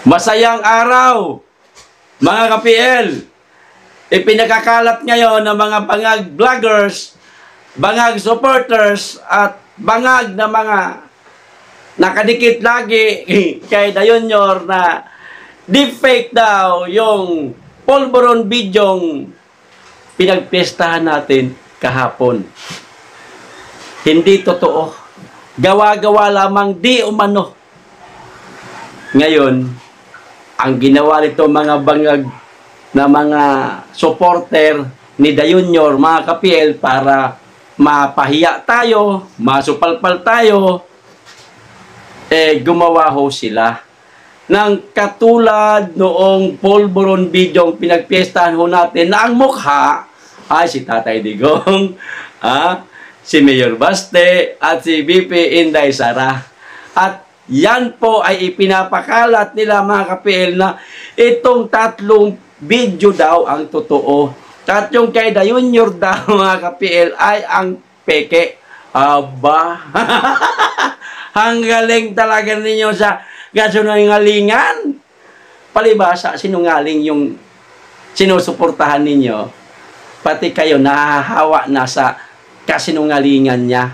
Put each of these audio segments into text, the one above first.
Masayang araw, mga ka-PL. Ipinakakalat ngayon ng mga bangag vloggers, bangag supporters, at bangag na mga nakadikit lagi kay Dayunyor na deepfake daw yung polvoron bidyong pinagpiestahan natin kahapon. Hindi totoo. Gawa-gawa lamang, di umano. Ngayon, ang ginawa nito mga bangag na mga supporter ni Dayunyor, mga ka-PL, para mapahiya tayo, masupalpal tayo, gumawa ho sila ng katulad noong polvoron bidyong pinagpiestahan ho natin na ang mukha ay si Tatay Digong, si Mayor Baste, at si BP Inday Sara. At yan po ay ipinapakalat nila, mga ka-PL, na itong tatlong video daw ang totoo. At yung kay Dayunyor daw, mga ka-PL, ay ang peke. Aba! Ang galing talaga ninyo sa kasinungalingan. Palibasa, sinungaling yung sinusuportahan ninyo. Pati kayo nahahawa na sa kasinungalingan niya.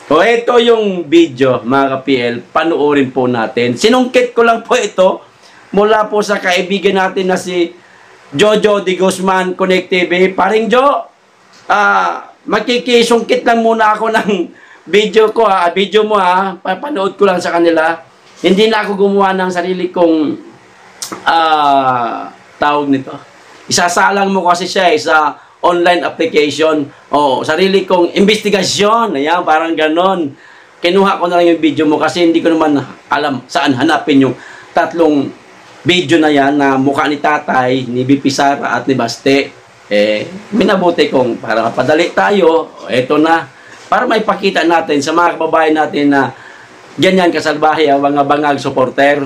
So, ito yung video, mga ka-PL. Panuorin po natin. Sinungkit ko lang po ito mula po sa kaibigan natin na si Jojo de Guzman Connect TV. Paring Jo, makikisungkit lang muna ako ng video ko, video mo, papanood ko lang sa kanila. Hindi na ako gumawa ng sarili kong tawag nito. Isasalang mo kasi siya sa online application. Sarili kong investigasyon. Ayan, parang ganon. Kinuha ko na lang yung video mo kasi hindi ko naman alam saan hanapin yung tatlong video na yan na mukha ni Tatay, ni BP Sara at ni Baste. Minabuti kong para kapadali tayo. Ito na. Para maipakita natin sa mga kababayan natin na ganyan kasalbahe ang mga bangag supporter.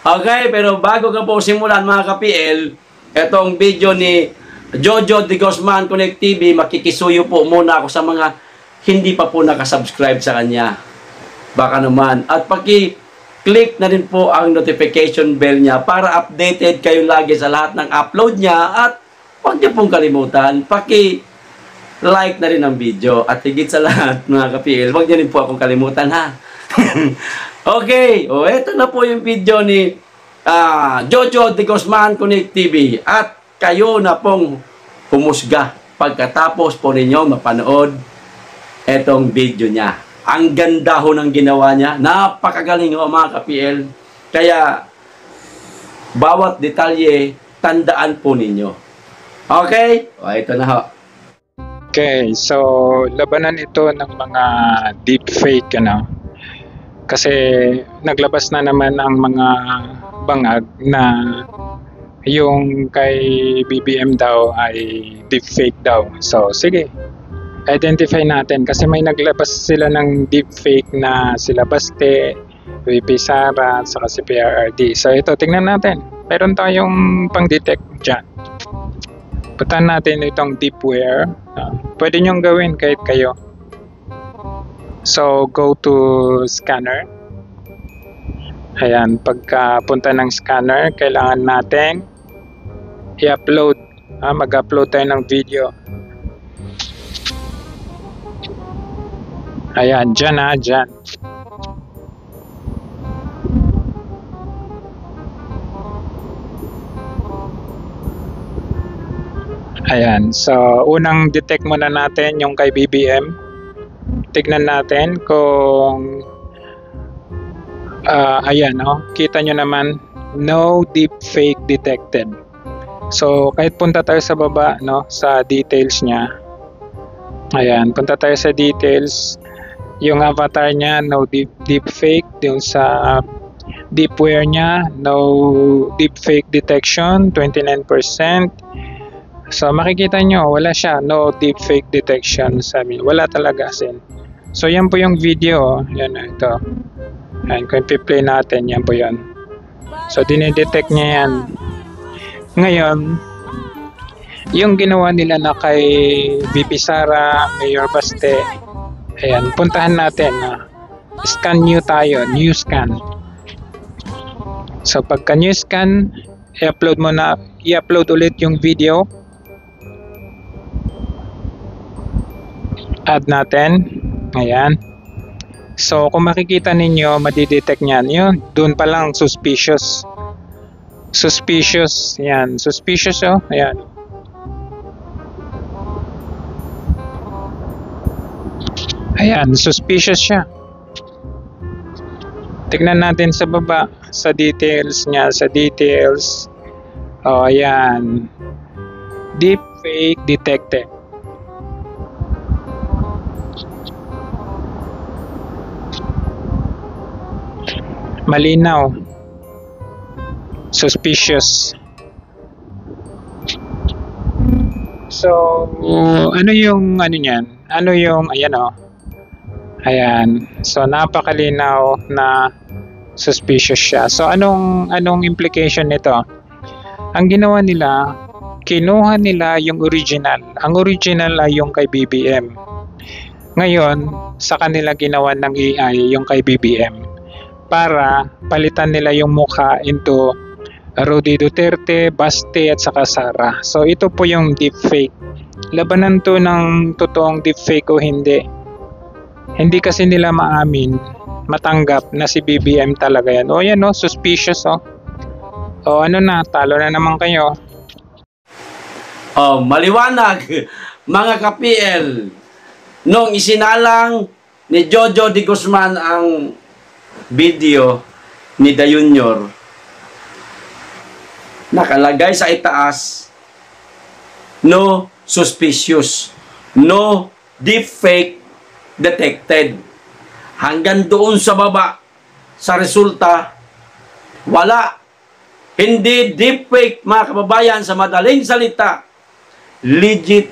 Okay, pero bago ka po simulan, mga ka-PL, itong video ni Jojo de Guzman Connect TV, makikisuyo po muna ako sa mga hindi pa po nakasubscribe sa kanya. Baka naman. At paki-click na rin po ang notification bell niya para updated kayo lagi sa lahat ng upload niya. At huwag niyo pong kalimutan, paki-like na rin ang video. At higit sa lahat, mga ka-PL, huwag niyo rin po akong kalimutan, ha? Okay. Ito na po yung video ni Jojo de Guzman Connect TV. At kayo na pong humusga pagkatapos po ninyo mapanood etong video niya. Ang ganda ho ng ginawa niya. Napakagaling ho, mga ka-PL. Kaya, bawat detalye, tandaan po ninyo. Okay? Ito na ho. Okay, so labanan ito ng mga deepfake, kasi naglabas na naman ang mga bangag na yung kay BBM daw ay deepfake daw. So, sige. Identify natin kasi may naglabas sila ng deepfake na sila Baste, BP Sara, saka si PRRD. So, ito, tingnan natin. Meron tayong pang-detect dyan. Puntahan natin itong deepware. Pwede nyong gawin kahit kayo. So, go to scanner. Ayan, pagka punta ng scanner, kailangan natin i-upload. Mag-upload tayo ng video. Ayan, dyan dyan. Ayan, so unang detect muna natin yung kay BBM. Tignan natin kung ayan, kita nyo naman, no deepfake detected. So, kahit punta tayo sa baba, sa details niya. Ayan, punta tayo sa details. Yung avatar niya, no deepfake. Yung sa deepware niya, no deepfake detection, 29%. So, makikita nyo, wala siya, no deepfake detection. Sabi, wala talaga sin. So, yan po yung video. Yan, ito. Ayan, kung i-play natin, yan po yan. So, dinidetect niya yan. Ngayon, yung ginawa nila na kay BP Sara, Mayor Baste, ayan, puntahan natin. Scan new tayo, new scan. So pagka new scan, i-upload ulit yung video. Add natin. Ayan. So kung makikita ninyo, madidetect niyan. Yun, doon pa lang suspicious. Suspicious. Ayan, suspicious oh. Ayan. Ayan, suspicious siya. Tignan natin sa baba, sa details niya, sa details. Oh, ayan. Deepfake detected. Malinaw. Suspicious. So, ano yung ano niyan? Ano yung ayan oh. Ayan. So napakalinaw na suspicious siya. So anong implication nito? Ang ginawa nila, kinuha nila yung original. Ang original ay yung kay BBM. Ngayon, sa kanila ginawa ng AI yung kay BBM para palitan nila yung mukha into Rudy Duterte, Baste at saka Sara. So ito po yung deepfake. Labanan to ng totoong deepfake o hindi. Hindi kasi nila maamin, matanggap na si BBM talaga yan. O yan o, suspicious o. O ano na, talo na naman kayo. Oh, maliwanag, mga ka-PL. Nung isinalang ni Jojo de Guzman ang video ni Da Junior, nakalagay sa itaas, no suspicious, no deepfake detected. Hanggang doon sa baba, sa resulta, wala. Hindi deepfake, mga kababayan, sa madaling salita. Legit,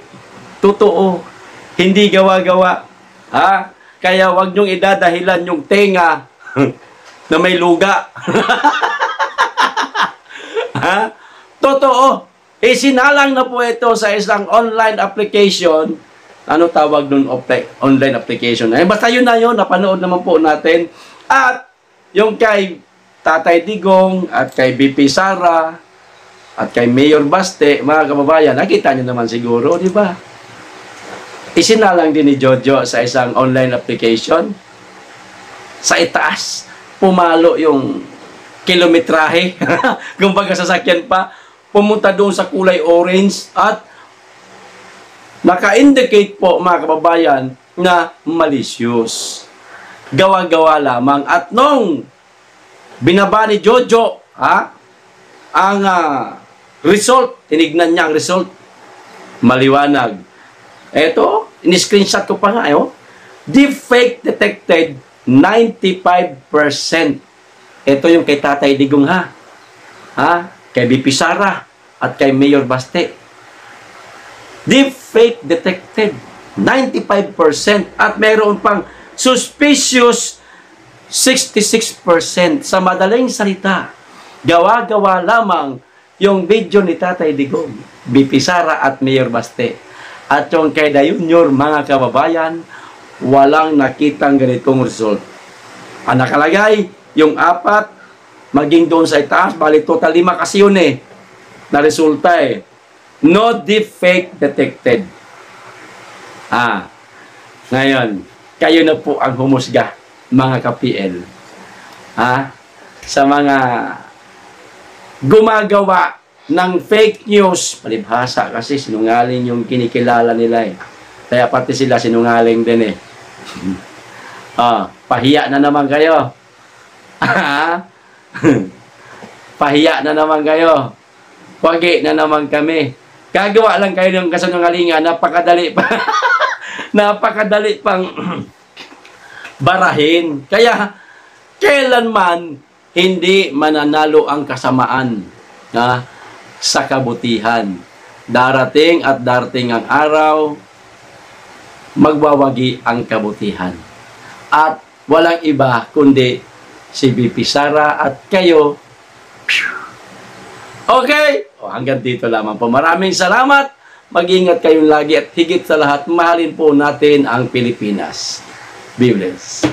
totoo, hindi gawa-gawa. Ha? Kaya wag niyong idadahilan yung tenga na may luga. Ha? Totoo. Sinalang na po ito sa isang online application. Ano tawag nun? Online application. Basta yun na yun. Napanood naman po natin. At yung kay Tatay Digong at kay BP Sara at kay Mayor Baste, mga kababayan, nakita nyo naman siguro, di ba? Isinalang din ni Jojo sa isang online application. Sa itaas, pumalo yung kilometrahe. Kumbaga sasakyan pa, pumunta doon sa kulay orange at naka-indicate po, mga kababayan, na malicious. Gawa-gawa lamang. At nung binaba ni Jojo ang result, tinignan niya ang result, maliwanag. Eto, in-screenshot ko pa nga, deepfake detected 95%. Ito yung kay Tatay Digong kay BP Sara at kay Mayor Baste. Deepfake detected 95% at mayroon pang suspicious 66%. Sa madaling salita, gawa-gawa lamang yung video ni Tatay Digong, BP Sara at Mayor Baste. At yung kay Da Junior, mga kababayan, walang nakitang ganitong result. Ang nakalagay, yung 4, maging doon sa itaas, bali total 5 kasi yun na resulta No deepfake detected. Ngayon, kayo na po ang humusga, mga ka-PL. Sa mga gumagawa ng fake news, palibhasa kasi sinungaling yung kinikilala nila Kaya pati sila sinungaling din pahiya na naman kayo. Pahiya na naman kayo. Wagi na naman kami. Gagawa lang kayo ng kasinungalingan, napakadali pa. Napakadali pang barahin. Kaya, kailanman hindi mananalo ang kasamaan sa kabutihan. Darating at darating ang araw, magwawagi ang kabutihan. At walang iba kundi si BP Sara at kayo. Okay? Hanggang dito lamang po. Maraming salamat. Mag-ingat kayong lagi at higit sa lahat, mahalin po natin ang Pilipinas. Be blessed.